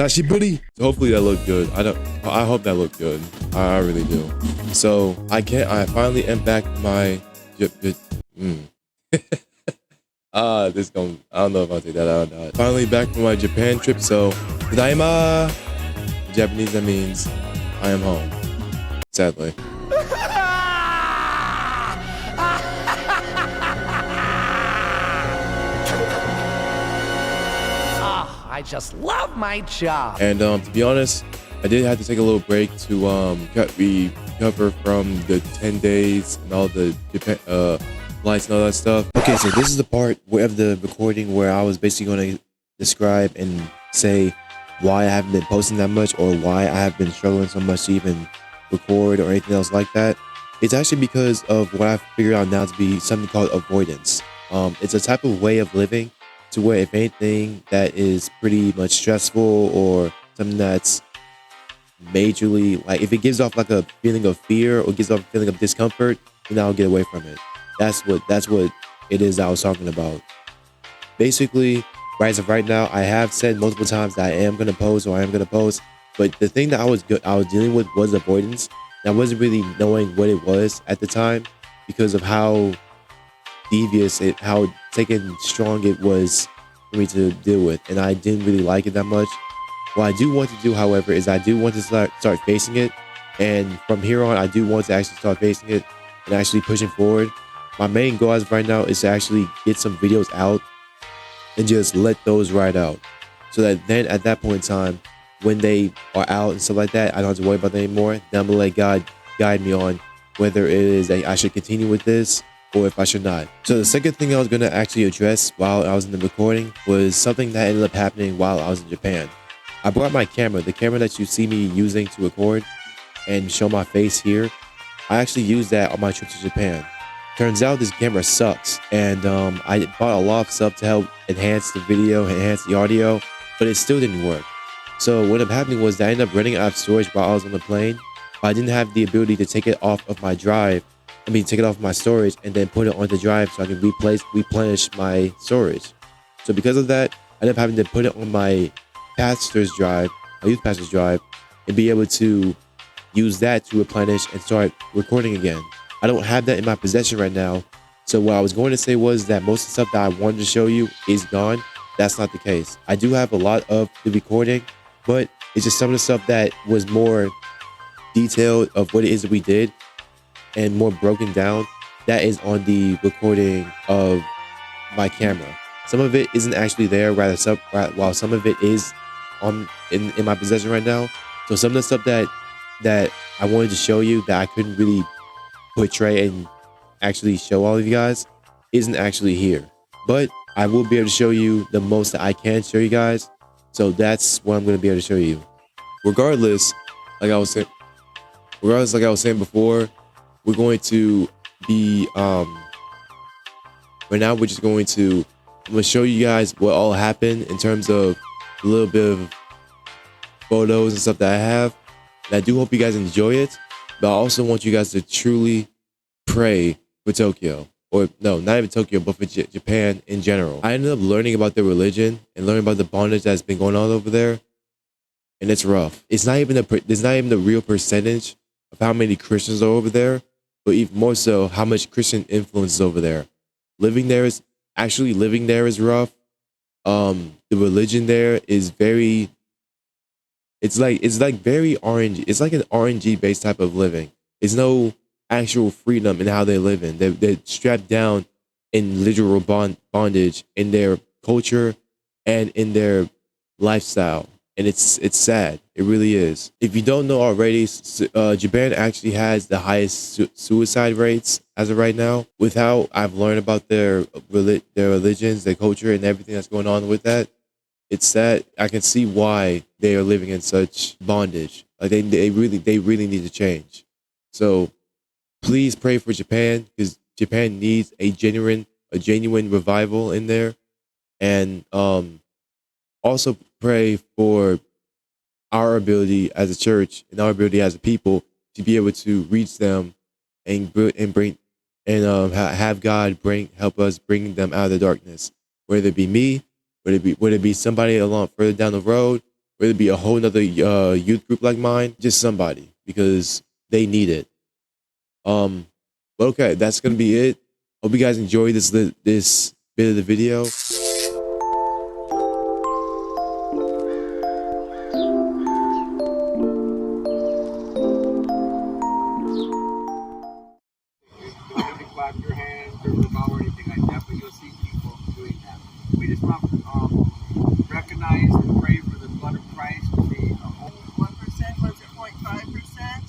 Sashiburi. So hopefully that looked good. I hope that looked good. I really do. So I finally am back my this going I don't know if I'll take that out or not. Finally back from my Japan trip. So Tadaima. In Japanese that means I am home. Sadly. I just love my job. And to be honest, I did have to take a little break to recover from the 10 days and all the Japan flights and all that stuff. Okay, so this is the part of the recording where I was basically going to describe and say why I haven't been posting that much, or why I have been struggling so much to even record or anything else like that. It's actually because of what I've figured out now to be something called avoidance. It's a type of way of living to where if anything that is pretty much stressful or something that's majorly, like if it gives off like a feeling of fear or gives off a feeling of discomfort, then I'll get away from it. That's what it is that I was talking about. Basically, as of right now, I have said multiple times that I am going to post, or I am going to post, but the thing that I was dealing with was avoidance. And I wasn't really knowing what it was at the time because of how devious how taken strong it was for me to deal with, and I didn't really like it that much. What I do want to do, however, is I do want to start facing it, and from here on, I do want to actually start facing it and actually pushing forward. My main goal as of right now is to actually get some videos out and just let those ride out, so that then at that point in time, when they are out and stuff like that, I don't have to worry about them anymore. Then I'm gonna let God guide me on whether it is that I should continue with this or if I should not. So the second thing I was gonna actually address while I was in the recording was something that ended up happening while I was in Japan. I brought my camera, the camera that you see me using to record and show my face here. I actually used that on my trip to Japan. Turns out this camera sucks, and I bought a lot of stuff to help enhance the video, enhance the audio, but it still didn't work. So what ended up happening was that I ended up running out of storage while I was on the plane. I didn't have the ability to take it off of my drive. Take it off my storage and then put it on the drive so I can replenish my storage. So because of that, I ended up having to put it on my pastor's drive, my youth pastor's drive, and be able to use that to replenish and start recording again. I don't have that in my possession right now. So what I was going to say was that most of the stuff that I wanted to show you is gone. That's not the case. I do have a lot of the recording, but it's just some of the stuff that was more detailed of what it is that we did and more broken down that is on the recording of my camera. Some of it isn't actually there, while some of it is in my possession right now. So some of the stuff that I wanted to show you that I couldn't really portray and actually show all of you guys isn't actually here, but I will be able to show you the most that I can show you guys. So that's what I'm going to be able to show you. Regardless, like I was saying before, we're going to be right now I'm going to show you guys what all happened in terms of a little bit of photos and stuff that I have. And I do hope you guys enjoy it, but I also want you guys to truly pray for Tokyo, or no, not even Tokyo, but for Japan in general. I ended up learning about their religion and learning about the bondage that's been going on over there, and it's rough. There's not even the real percentage of how many Christians are over there, but even more so how much Christian influence is over there. Living there is rough. The religion there is very, it's like very RNG. It's like an RNG based type of living. There's no actual freedom in how they live in. They're strapped down in literal bondage in their culture and in their lifestyle. And it's sad. It really is. If you don't know already, Japan actually has the highest suicide rates as of right now. With how I've learned about their religions, their culture, and everything that's going on with that, it's sad. I can see why they are living in such bondage. Like they really need to change. So please pray for Japan, because Japan needs a genuine revival in there, and also pray for our ability as a church and our ability as a people to be able to reach them and bring and have God help us bring them out of the darkness. Whether it be me, whether it be somebody along further down the road, whether it be a whole nother youth group like mine, just somebody, because they need it. But okay, that's gonna be it. Hope you guys enjoy this bit of the video. Clap your hands or the bow or anything like that, but you'll see people doing that. We just want to recognize and pray for the blood of Christ to be 1%, was it 0.5%,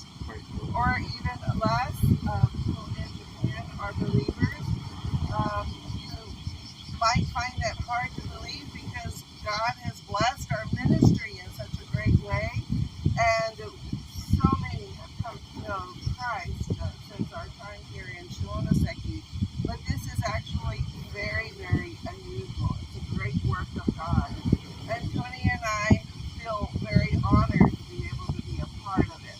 or even less. People in Japan are believers. You might find that hard to believe because God has blessed our ministry in such a great way, and so many have come to know Christ since our time here in Shimonoseki. But this is actually very, very unusual. It's a great work of God. And Tony and I feel very honored to be able to be a part of it.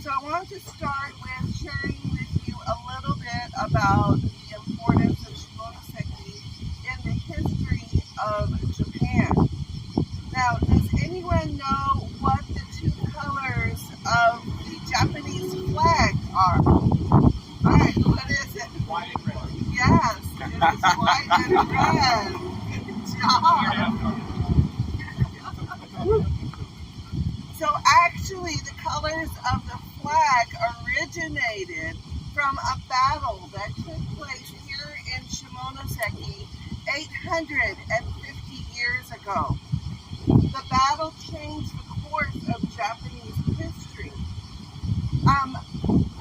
So I want to start with sharing with you a little bit about the importance of Shimonoseki in the history of Japan. Now, does anyone know what the two colors of the Japanese flag are? Alright, what is it? White and red. Yes, it is white and red. Good job. So actually, the colors of the flag originated from a battle that took place here in Shimonoseki 850 years ago. The battle changed the course of Japanese history.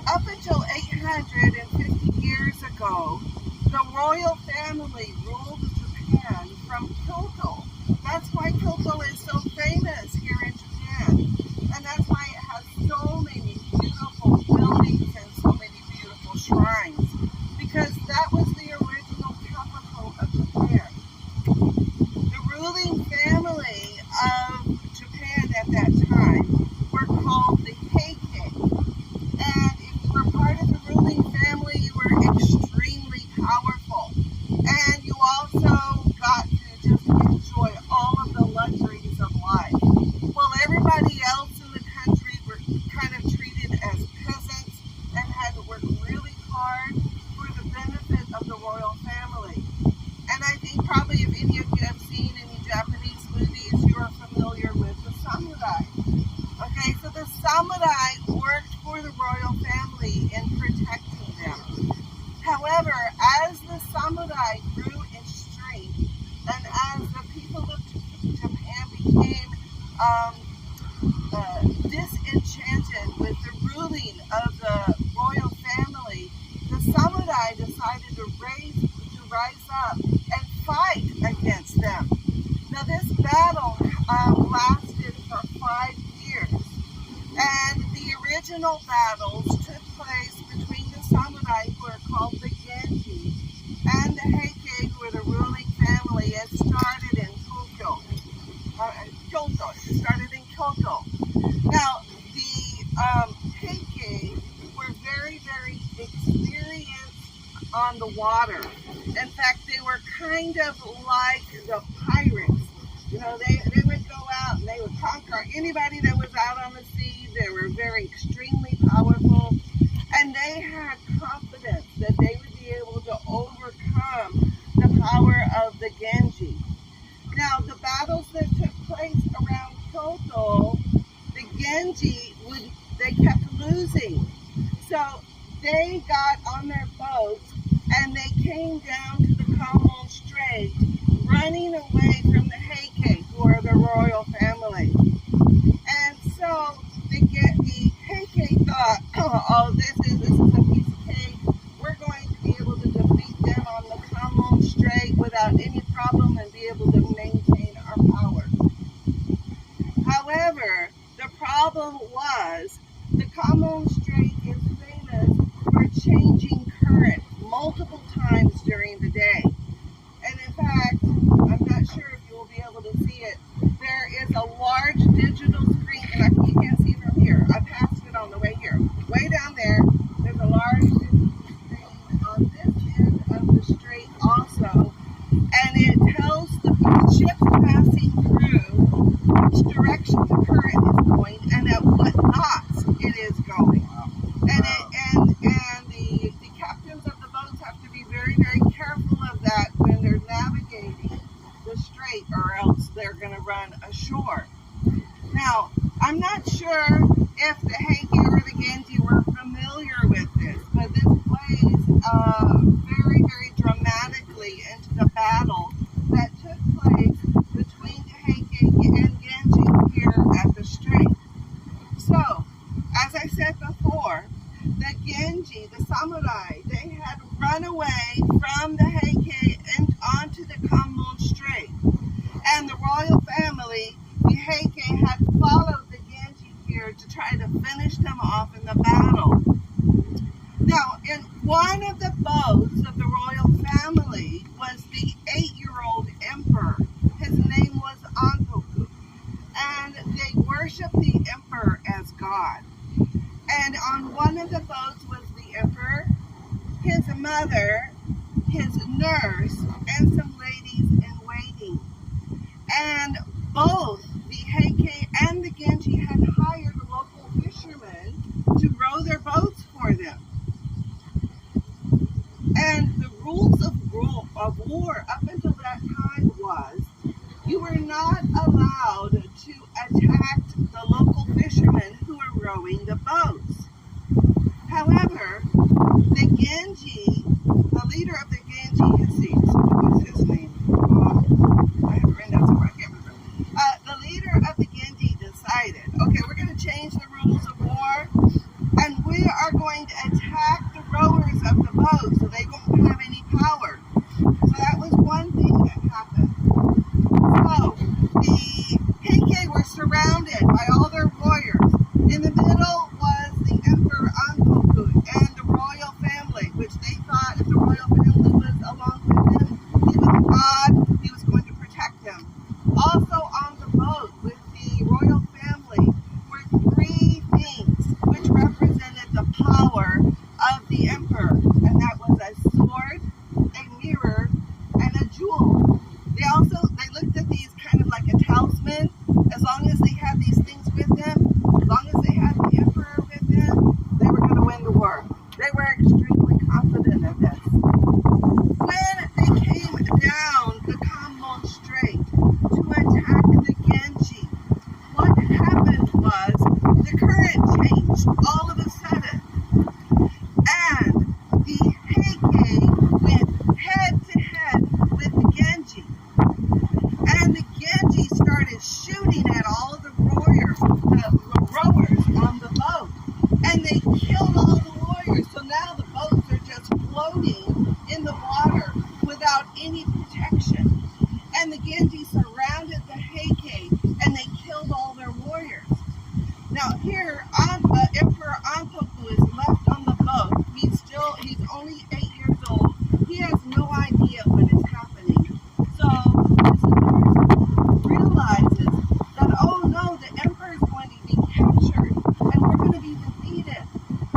Up until 850 years ago, the royal family ruled Japan from Kyoto. That's why Kyoto is so famous here in Japan. And that's why it has so many beautiful buildings and so many beautiful shrines. Because that was the original capital of Japan. The ruling family of Japan at that time were called the Heike. And if you were part of the ruling family, you were extremely powerful. And you also got to just enjoy all of the luxuries of life. While everybody else in the country were kind of treated as peasants and had to work really hard for the benefit of the royal family. And I think probably if any of you have seen any Japanese movies, you are familiar with the samurai. Okay, so the samurai worked for the royal family in protecting them. However, as the samurai grew in strength and as the people of Japan became disenchanted with the ruling of the royal family, the samurai decided to rise up and fight against them. Now this battle lasted for 5 years, and the original battles took place between the samurai, who are called the Genji, and the Heike, who are the ruling family. It started in Kyoto. It started in Kyoto. Now the Heike were very, very experienced on the water. In fact, they were kind of like the pirates. You know, they would go out and they would conquer anybody that was out on the sea. They were very extremely powerful, and they had confidence that they would be able to overcome the power of the Genji. Now, the battles that took place around Kyoto, the Genji they kept losing. So they got on their boats and they came down to the Common Strait, running away from the Heike, who are the royal family. And so the Heike thought, oh, this is a piece of cake. We're going to be able to defeat them on the Common Strait without any problem and be able to maintain our power. However, the problem was the Common Strait is famous for changing current multiple times during the day. And in fact, I'm not sure if you will be able to see it. There is a large digital screen, and you can't see from here. I passed it on the way here. Way down there, there's a large digital screen on this end of the strait also. And it tells the ships passing through which direction here, the Genji, were familiar with this, but this plays very, very dramatically into the battle that took place between the Heike and Genji here at the strait. So, as I said before, the Genji, the samurai, they had run away from the Heike and onto the Kanmon Strait. And the royal family, the Heike, had followed the Genji here to try to finish them off in the battle. Now, in one of the boats of the royal family was the 8-year-old emperor. His name was Antoku. And they worshiped the emperor as God. And on one of the boats was the emperor, his mother, his nurse, and some ladies in waiting. And both the Heike and the Genji had hired local fishermen to row their boats for them. And the rules of war up until that time was you were not allowed to attack the local fishermen who were rowing the boats. However, the Genji, the leader of the Genji, what's his name? I have it written down somewhere, I can't remember. The leader of the Genji decided, okay, we're going to change the rules of war, and we are going to attack the rowers of the boat so they won't have any power. So that was one thing that happened. So the Heike were surrounded by all their warriors. In the middle was the Emperor Antoku and the royal family, which they thought if the royal family was along with them, he was God, he was going to protect them. Also on the boat with the royal family were 3 things which represented the power of the emperor, and that was a sword, a mirror, and a jewel. They looked at these kind of like a talisman. As long as they had these things with them, as long as they had the emperor with them, they were going to win the war. They were extremely confident of this. When they came down the Kanmon Strait to attack the Genji, what happened was the current changed all of a sudden. And the Heike went head to head with the Genji. And the Genji started shooting at all of the rowers on the boat. And they killed all the warriors. So now the boats are just floating in the water without any protection. And the Genji surrounded the Heike and they killed all their warriors. Now here, Emperor Antoku is left on the boat. He's only 8 years old. He has no idea what is happening. So his nurse realizes that, oh no, the emperor is going to be captured and we're going to be defeated.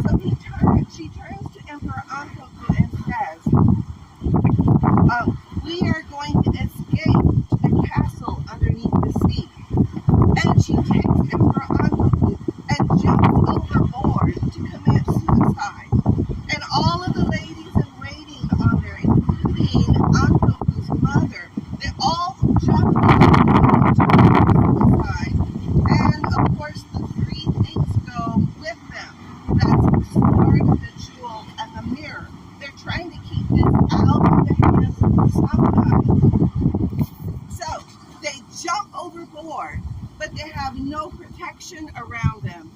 So she turns to Emperor Antoku and says, we are going to escape to the castle underneath the sea. And she takes Emperor Antoku and jumps overboard to commit suicide. And all of the ladies in waiting on there, including Antoku's mother, they all jump overboard to commit suicide. And of course, the 3 things go with them. That's the sword, the jewel, and the mirror. They're trying to keep this out of the hands of the samurai. So they jump overboard, but they have no protection around them.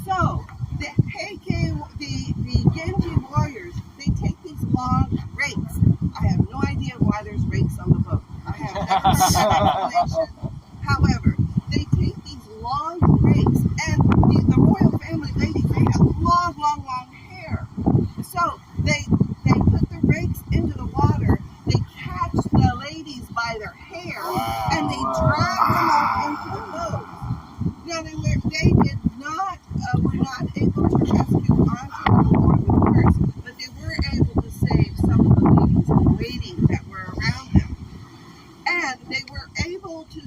So the Heike, the Genji warriors, they take these long rakes. I have no idea why there's rakes on the boat. I have never heard that explanation. However, they take these long rakes, and the royal family ladies, they have long, long, long hair. So they put the rakes into the water, they catch the ladies by their hair, and they drag them up into the boat. Now they were not able to rescue Antoku or the nurse, but they were able to save some of the ladies in waiting that were around them. And they were able to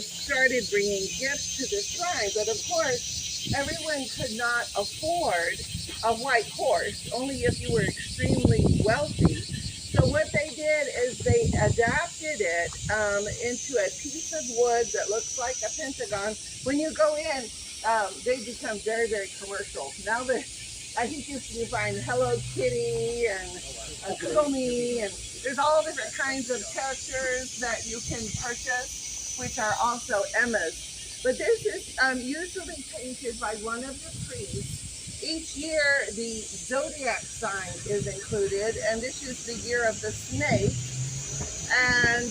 started bringing gifts to the shrine. But of course, everyone could not afford a white horse, only if you were extremely wealthy. So what they did is they adapted it into a piece of wood that looks like a pentagon. When you go in, they become very, very commercial. Now that I think you can find Hello Kitty and Komi, and there's all different kinds of characters that you can purchase, which are also Emmas. But this is usually painted by one of the priests. Each year, the zodiac sign is included, and this is the year of the snake. And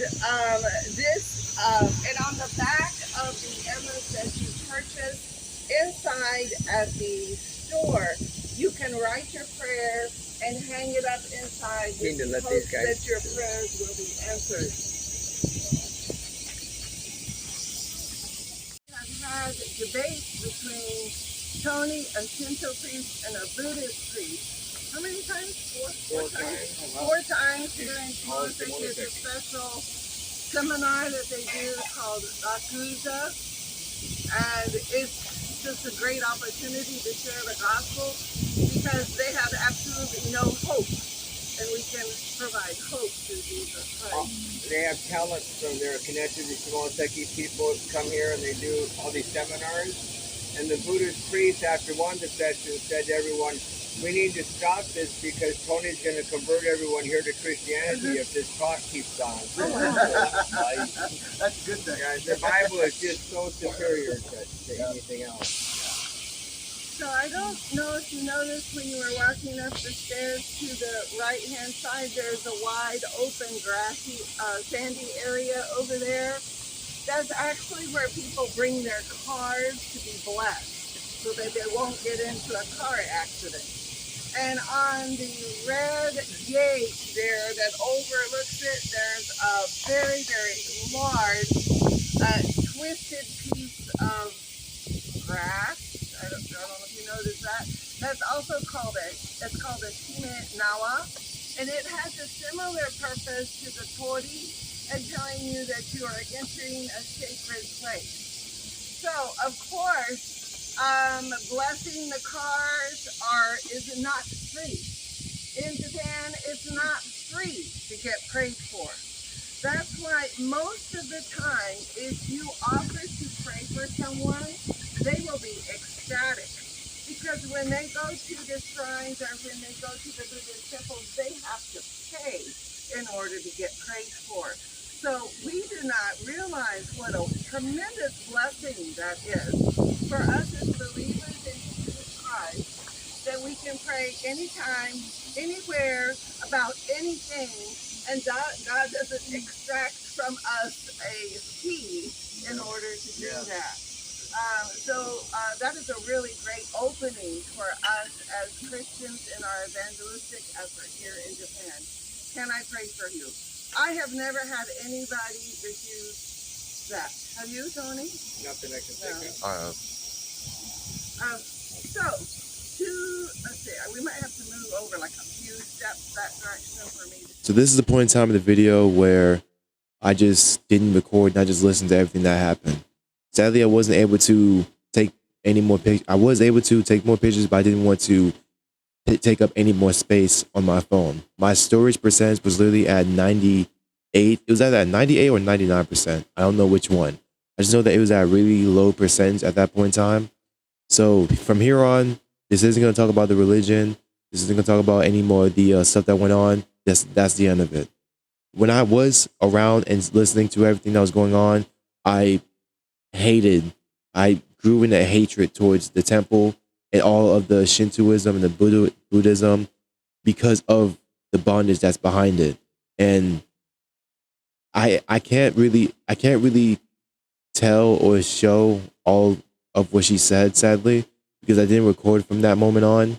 and on the back of the Emmas that you purchase inside at the store, you can write your prayer and hang it up inside with the hopes that your prayers will be answered. I've had debates between Tony, a Shinto priest, and a Buddhist priest. How many times? Four times. Four times during Mosaic. There's a special seminar that they do called Akuza, and it's just a great opportunity to share the gospel because they have absolutely no hope, and we can provide hope through Jesus Christ. They have talents, so they're connected to Shimoseki people come here and they do all these seminars. And the Buddhist priest, after one of the sessions, said to everyone, we need to stop this because Tony's going to convert everyone here to Christianity if this talk keeps on. Oh, wow. That's a good thing. Yeah, the Bible is just so superior to anything else. So I don't know if you noticed when you were walking up the stairs to the right-hand side, there's a wide open grassy, sandy area over there. That's actually where people bring their cars to be blessed so that they won't get into a car accident. And on the red gate there that overlooks it, there's a very, very large twisted piece of grass. I don't know if you noticed that. That's also called it's called a Shime Nawa. And it has a similar purpose to the Tori, and telling you that you are entering a sacred place. So, of course, blessing the cars is not free. In Japan, it's not free to get prayed for. That's why most of the time, if you offer to pray for someone, they will be ecstatic. Because when they go to the shrines or when they go to the Buddhist temples, they have to pay in order to get prayed for. So we do not realize what a tremendous blessing that is for us as believers in Jesus Christ, that we can pray anytime, anywhere, about anything, and God doesn't extract from us a fee in order to do that. That is a really great opening for us as Christians in our evangelistic effort here in Japan. Can I pray for you? I have never had anybody refuse that. Have you, Tony? Nothing I can think of. I have. Let's see, we might have to move over like a few steps that direction for me. So this is the point in time of the video where I just didn't record and I just listened to everything that happened. Sadly, I wasn't able to take any more pictures. I was able to take more pictures, but I didn't want to take up any more space on my phone. My storage percentage was literally at 98. It was either at 98 or 99%. I don't know which one. I just know that it was at a really low percentage at that point in time. So from here on, this isn't going to talk about the religion. This isn't going to talk about any more of the stuff that went on. That's the end of it. When I was around and listening to everything that was going on, I grew into hatred towards the temple and all of the Shintoism and the Buddhism because of the bondage that's behind it. And I can't really tell or show all of what she said, sadly, because I didn't record from that moment on.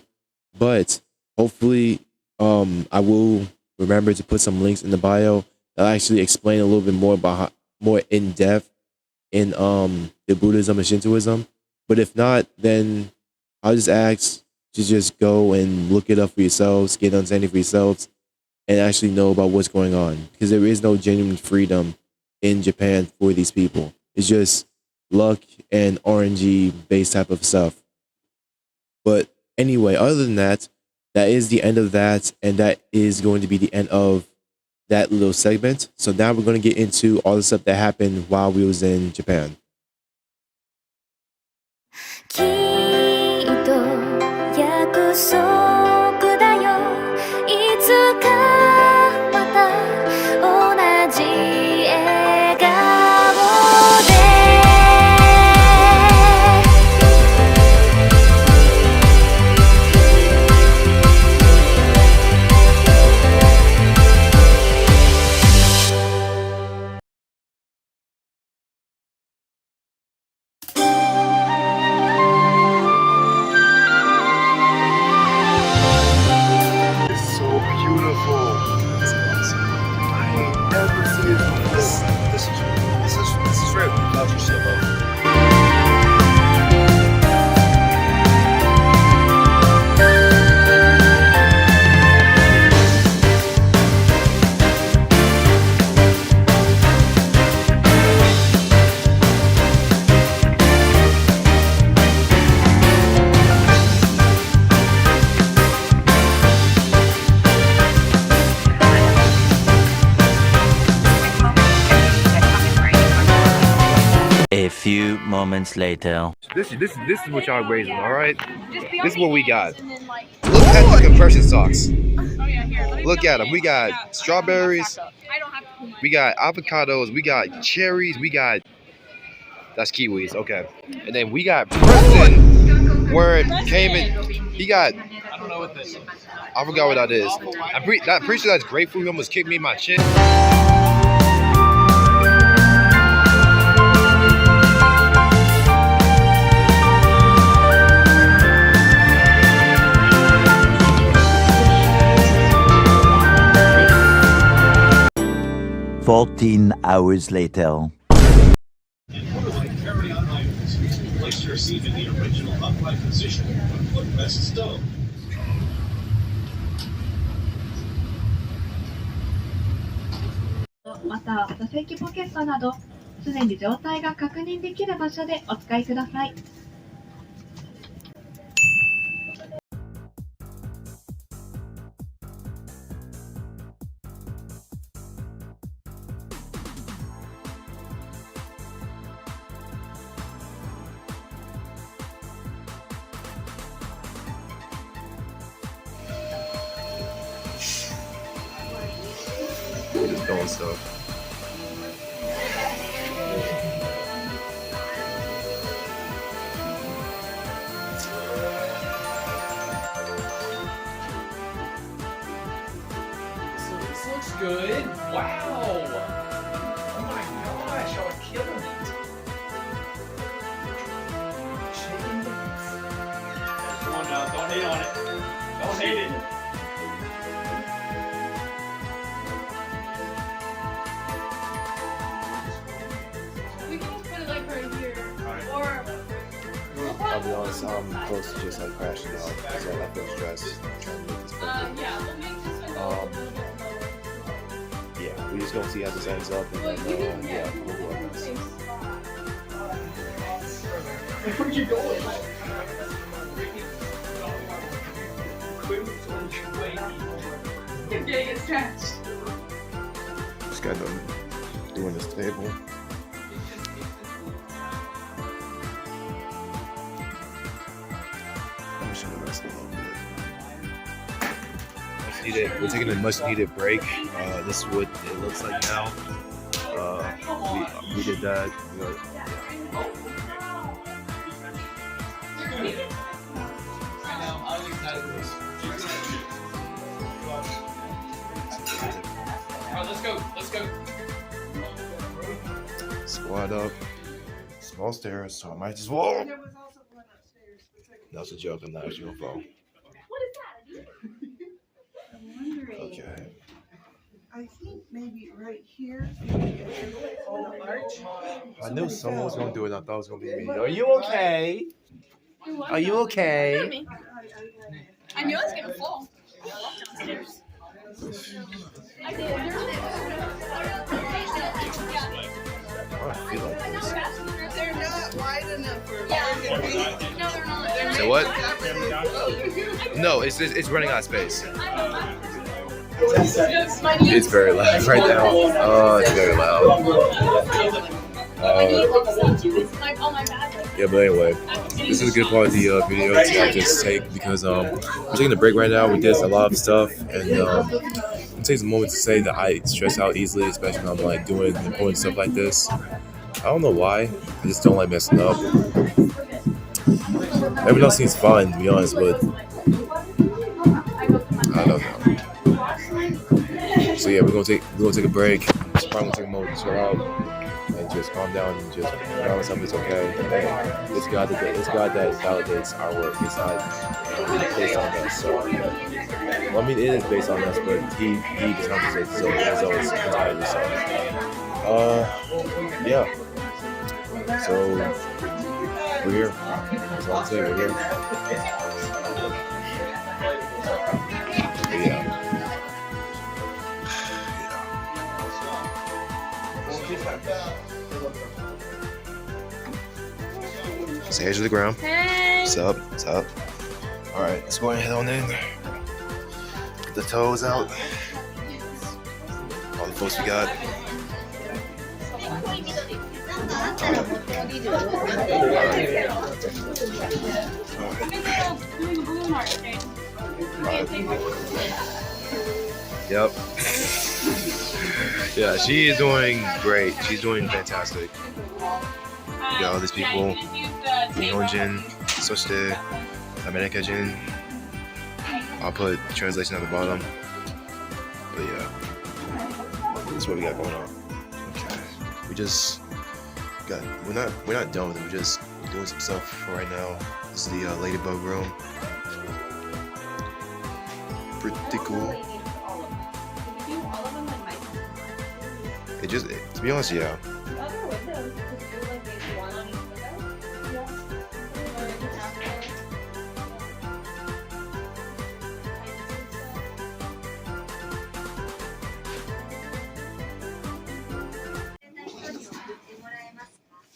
But hopefully I will remember to put some links in the bio that actually explain a little bit more in depth in the Buddhism and Shintoism. But if not, then I'll just ask to just go and look it up for yourselves, get an understanding for yourselves, and actually know about what's going on. Because there is no genuine freedom in Japan for these people. It's just luck and RNG based type of stuff. But anyway, other than that, that is the end of that, and that is going to be the end of that little segment. So now we're going to get into all the stuff that happened while we was in Japan. きっと約束だよいつかまた同じ笑顔で It's so beautiful. It's awesome. I ain't never seen it before. This is real. Culture shit, bro. A few moments later. This is what y'all raising, all right? This is what we got. Look at the compression socks. Look at them. We got strawberries. We got avocados. We got cherries. We got that's kiwis. Okay, and then we got Preston, where it came in. He got. I don't know what this is. I forgot what that is. I'm pretty sure that's grapefruit. He almost kicked me in my chin. Hours later. Place your seat in the original upright position. Footrest stone. また座席ポケットなど常に状態が確認できる場所でお使いください。We're just doing stuff. So this looks good. Wow. Oh my gosh, y'all are killing it. Chicken bits. Come on now, don't hate on it. Don't hate it. We can just put it like right here. Or I'll be honest, I'm close to just like crashing out because I feel stressed trying to make this perfect. yeah, we'll make this one a little bit lower. Yeah, we just gonna see how this ends up, and Well, you then can, yeah, you we'll can do our do the best. same spot. Where you going? You're getting it stretched. Just got them doing this table. I'm sure the rest of them much needed. We're taking a much needed break. This is what it looks like now. We did that. Alright, let's go. Let's go. Squat up. Small stairs, so I might just whoa. There was also one upstairs. That's a joke. I'm not actually gonna fall. I'm wondering. Okay. I think maybe right here. On the arch. I knew someone was gonna do it. I thought it was gonna be me. Are you okay? Are you okay? I knew I was gonna fall. I walked downstairs. I did. I feel like this. Wait, what? No, it's running out of space. It's very loud right now. Oh, it's very loud. Yeah, but anyway, this is a good part of the video to just take because we're taking a break right now. We did a lot of stuff, and it takes a moment to say that I stress out easily, especially when I'm like doing important stuff like this. I don't know why. I just don't like messing up. Everything else seems fine, to be honest, but I don't know. So yeah, we're gonna take a break. It's probably gonna take a moment to chill out and just calm down and just promise something's okay. It's God that validates our work. It's not based on us. So, well, I mean, it is based on us, but he just compensates his own results entirely. So, yeah. So we're here. That's all I'm saying. We're here. But yeah. Say hey to the ground. Hey. What's up? What's up? All right, let's go ahead on in. Get the toes out. All the folks we got. Yep. Yeah, she is doing great. She's doing fantastic. We got all these people. Nihonjin, Soshite, Amerikajin. I'll put translation at the bottom. But yeah, that's what we got going on. Okay, we just got. We're not done with it. We're just doing some stuff for right now. This is the Ladybug room. Pretty cool. It just, to be honest, yeah.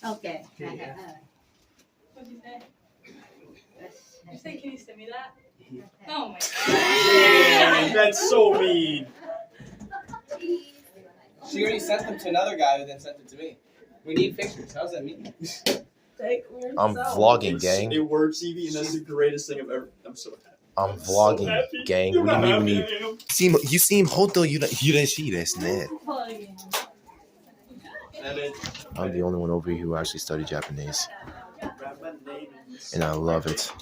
Okay. What'd you say? You say, can you send me that? Oh my god. Dang, that's so mean. She already sent them to another guy who then sent them to me. We need pictures. How's that mean? I'm vlogging, gang. It works, Evie, and that's the greatest thing I've ever. I'm so happy. I'm vlogging, so gang. What do you mean we need? You seem hoto yureshi desu ne. I'm the only one over here who actually studied Japanese, and I love it.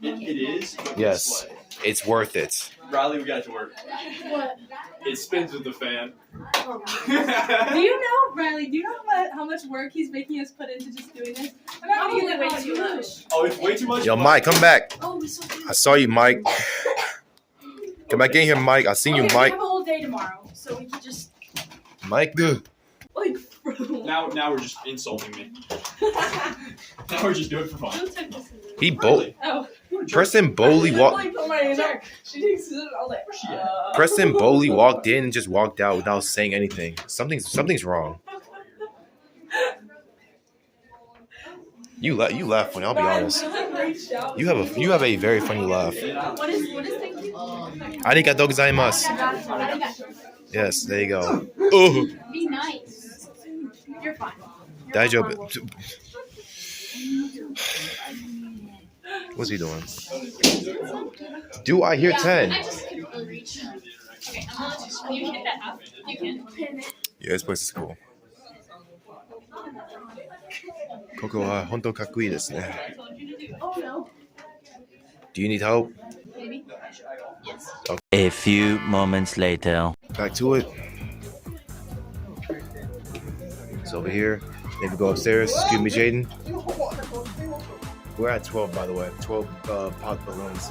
It is. Yes, it's worth it. Riley, we got it to work. What? It spins with the fan. Do you know, Riley, do you know how much work he's making us put into just doing this? I'm not gonna get way too much. Oh, it's way too much. Yo, Mike, come back. Oh, so I saw you, Mike. Come back in here, Mike. I seen you, okay, Mike. we have a whole day tomorrow, so we can just Mike, good. like. Now we're just insulting me. Now we're just doing it for fun. He bold. Oh. Preston Bowley walked. Preston Bowley walked in and just walked out without saying anything. Something's wrong. You laugh funny. I'll be honest. You have a very funny laugh. What is thank you? Arigatou gozaimasu. Yes, there you go. Oh. Be nice. You're fine. Daijoubu. What's he doing? Do I hear 10? I just couldn't reach. Okay, I'm gonna let you hit that up. You can pin it. Yeah, this place is cool. Koko wa hontou kakkoi desu ne. Oh no. Do you need help? Maybe. Yes. Okay. A few moments later. Back to it. It's over here. Maybe go upstairs. Excuse me, Jaden. We're at 12, by the way. 12 pop balloons.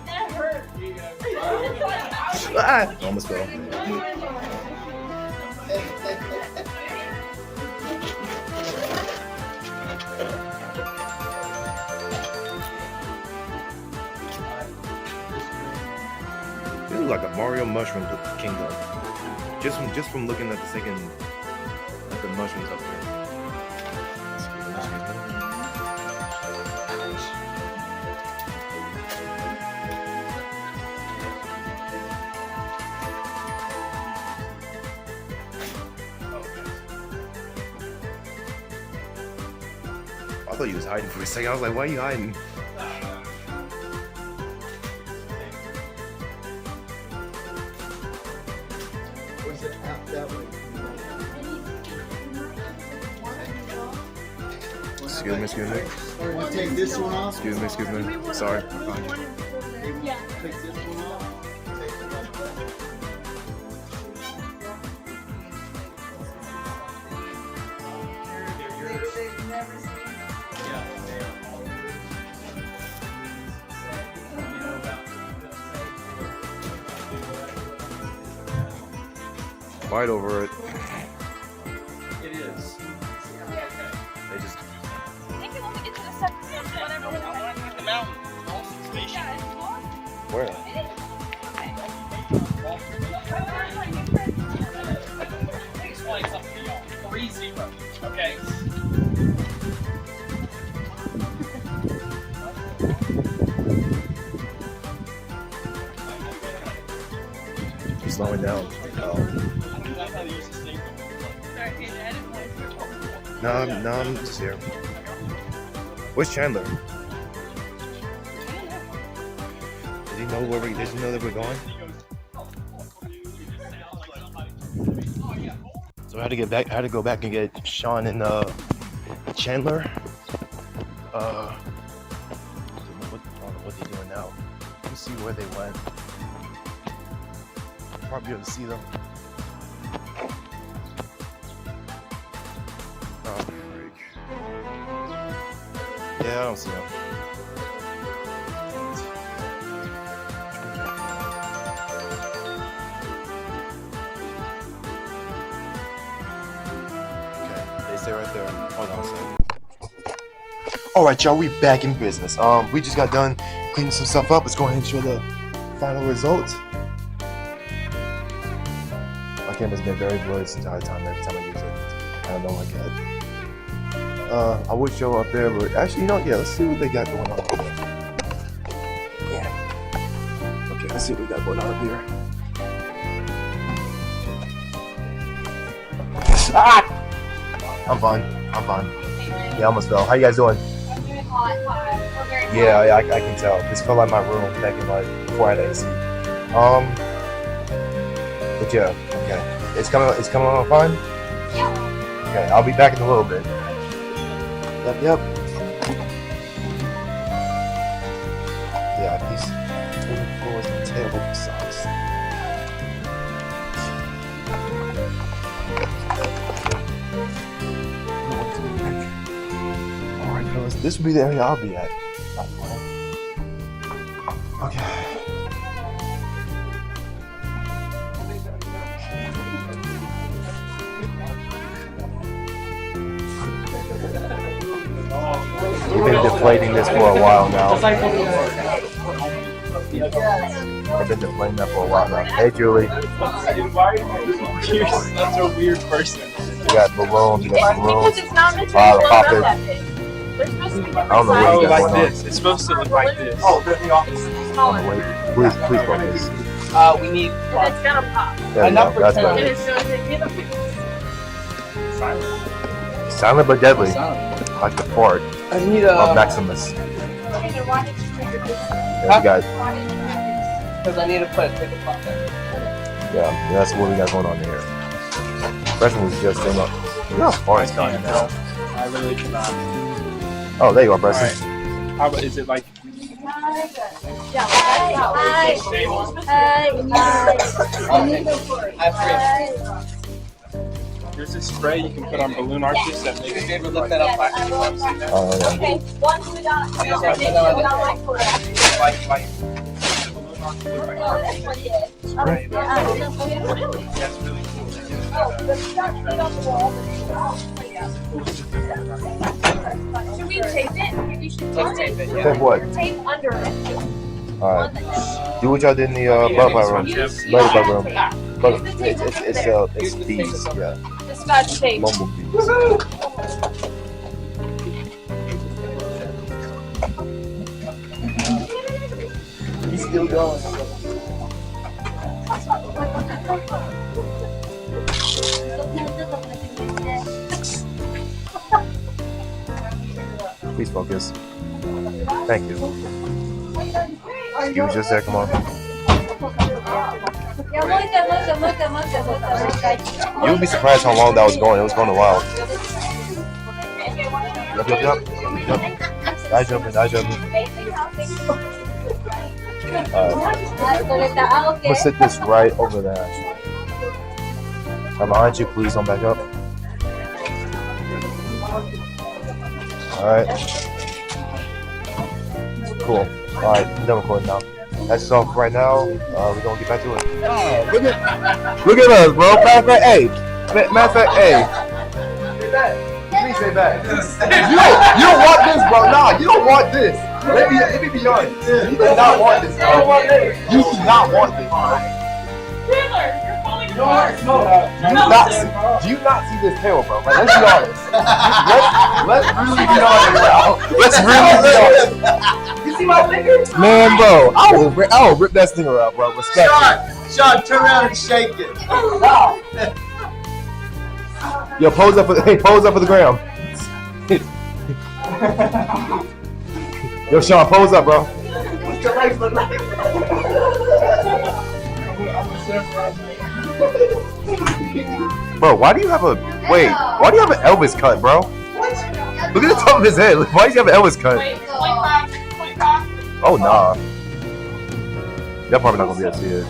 That hurt. Ah! Almost fell. look like a Mario mushroom kingdom. Just from looking at the mushrooms up here. I thought you was hiding for a second. I was like, why are you hiding? Was it out that way? Excuse me. Or you take this one off? Excuse me. Sorry. Take this one off. Fight over it. It is. They just The mountain. where? Let me explain something to y'all. 3-0. Okay. Slowing down. No, I'm just here. Where's Chandler? Does he know that we're going? So I had to go back and get Sean and Chandler. I don't know what they're doing now. Let's see where they went. Probably be able to see them. Oh, freak. Yeah, I don't see them. Okay, they stay right there. Hold on a second. Alright, y'all, we back in business. We just got done cleaning some stuff up. Let's go ahead and show the final results. My camera's been very blurry this entire time. Every time I use it, I don't like that. I would show up there, but actually, you know, yeah. Let's see what they got going on. Yeah. Okay, let's see what we got going on up here. Ah! I'm fine. Yeah, I almost fell. How you guys doing? Yeah, I can tell. This felt like my room back in before I had AC. But yeah, okay. It's coming along fine? Yeah. Okay, I'll be back in a little bit. Yep. Yeah, these wooden floors are terrible for size. Alright, fellas, this will be the area I'll be at. Okay. We've been deflating this for a while now. I've been deflating that for a while now. Hey, Julie. You're such a weird person. We got balloons. Pop it. I don't know what you got going on. It's supposed to look like this. Oh, they're the opposite. Please focus. We need. It's gonna pop. There we go. That's better. Silent but deadly. Like the fart I need of Maximus. There we go. Because I need to put a table cloth there. Yeah, that's what we got going on here. Freshman was just saying, look how far it's gone now. I literally cannot. Oh, there you are, Preston. Right. How about, is it like? There's this spray you can put on balloon arches that makes it look that up. Oh, yeah. Okay, once we got like Right. that's really Should we tape it? We should Let's tape it, yeah. Tape what? Tape under it. Alright. Do what y'all did in the butterfly room. Butterfly room. But it's bees, yeah. It's about to take. Bumblebees. He's still going. Please focus. Thank you. You was just there, come on. You would be surprised how long that was going. It was going a while. Yup. Die jumping. I'm gonna sit this right over there. I'm behind you, please don't back up. Alright. Cool. Alright, I'm done recording now. That's all for right now. We're gonna get back to it. Oh, look at us, bro. Matter of fact, hey. Please say back. You don't want this, bro. Nah, you don't want this. Let me be honest. You do not want this, bro. You do not want this, bro. Taylor, you're falling apart. Do you not see this tail, bro? Like, let's be honest. Let's really be honest, bro. Let's really be honest. You see my finger? Man, bro, I will rip that stinger out, bro. Respect. Sean, turn around and shake it. Yo, pose up for the gram. Yo, Sean, pose up, bro. What's your legs look like? Bro, why do you have an Elvis cut, bro? Look at the top of his head. Why do you have an Elvis cut? Oh, nah. Y'all probably not gonna be able to see it.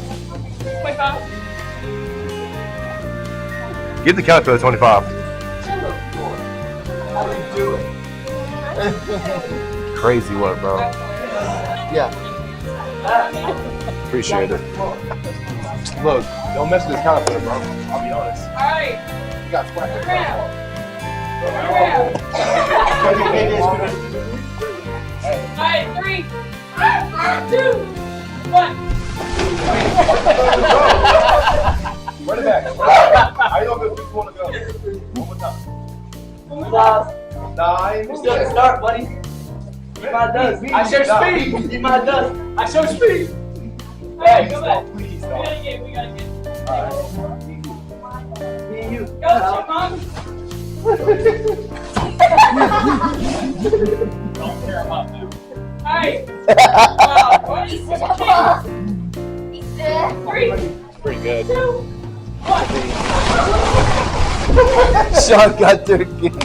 Give the caterpillar 25. Crazy work, bro. Yeah. Appreciate it. Look, don't mess with this caterpillar, bro. I'll be honest. Alright. You got sweat. Alright, 3, 2, 1. Run it back. I know if you want to go. One more time. 9. You still can start, buddy. Get my dust. I show speed. Get my dust. I show speed. Hey, go back. Please We stop. gotta get. Alright. Me and you. Go, Chipmunk. Don't tear him up now. Alright. Wow, what is this? 3, Pretty good. 2, 1. Sean got there again.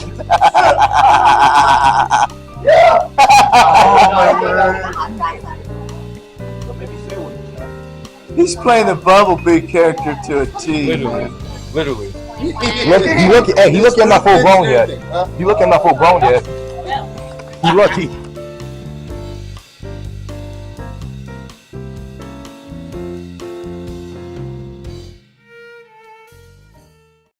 He's playing the Bumblebee character to a T. Literally. He looking at not full grown yet. He looking at not full grown yet. He lucky.